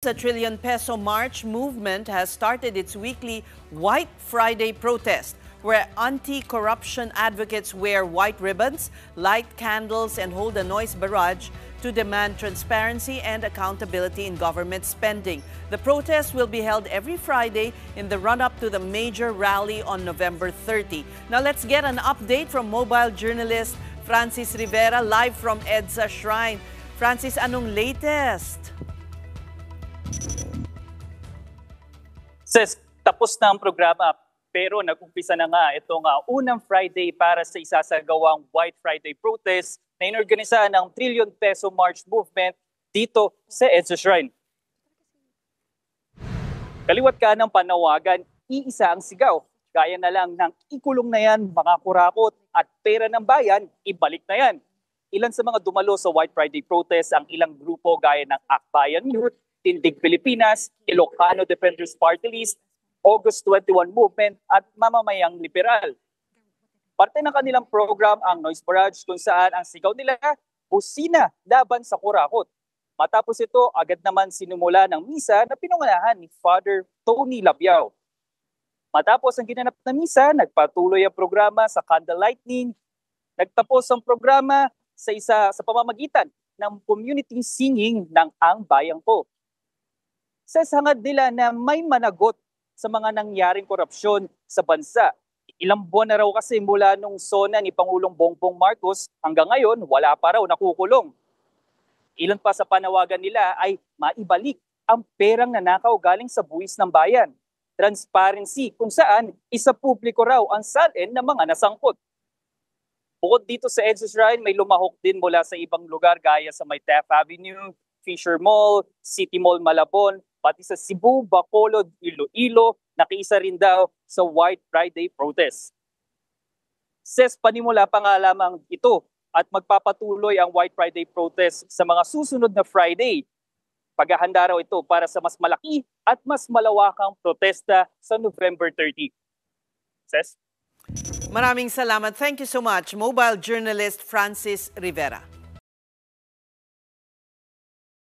The Trillion Peso March movement has started its weekly White Friday protest, where anti-corruption advocates wear white ribbons, light candles, and hold a noise barrage to demand transparency and accountability in government spending. The protest will be held every Friday in the run-up to the major rally on November 30. Now let's get an update from mobile journalist Francis Rivera live from EDSA Shrine. Francis, anong latest? Tapos na ang programa pero nag-umpisa na nga itong unang Friday para sa isasagawang White Friday protest na inorganisahan ng Trillion Peso March movement dito sa EDSA Shrine. Kaliwat ka ng panawagan, iisa ang sigaw. Gaya na lang ng ikulong na yan, mga kurakot at pera ng bayan, ibalik na yan. Ilan sa mga dumalo sa White Friday protest ang ilang grupo gaya ng Akbayan Youth, Tindig Pilipinas, Ilocano Defenders Party List, August 21 Movement at Mamamayang Liberal. Parte ng kanilang program ang Noise Barrage kung saan ang sigaw nila, busina laban sa kurakot. Matapos ito, agad naman sinumula ng misa na pinunganahan ni Father Tony Labiao. Matapos ang ginanap na misa, nagpatuloy ang programa sa candle lighting. Nagtapos ang programa sa pamamagitan ng community singing ng Ang Bayang Ko. Sa hangad nila na may managot sa mga nangyaring korupsyon sa bansa. Ilang buwan na raw kasi mula nung sona ni Pangulong Bongbong Marcos hanggang ngayon wala pa raw nakukulong. Ilan pa sa panawagan nila ay maibalik ang perang nanakaw galing sa buwis ng bayan. Transparency kung saan isa publiko raw ang salin ng mga nasangkot. Bukod dito sa EDSA Shrine, may lumahok din mula sa ibang lugar gaya sa May Taft Avenue, Fisher Mall, City Mall Malabon, pati sa Cebu, Bacolod, Iloilo, nakiisa rin daw sa White Friday protest. Panimula pa nga lamang ito at magpapatuloy ang White Friday protest sa mga susunod na Friday. Paghahanda raw ito para sa mas malaki at mas malawakang protesta sa November 30. Maraming salamat. Thank you so much, mobile journalist Francis Rivera.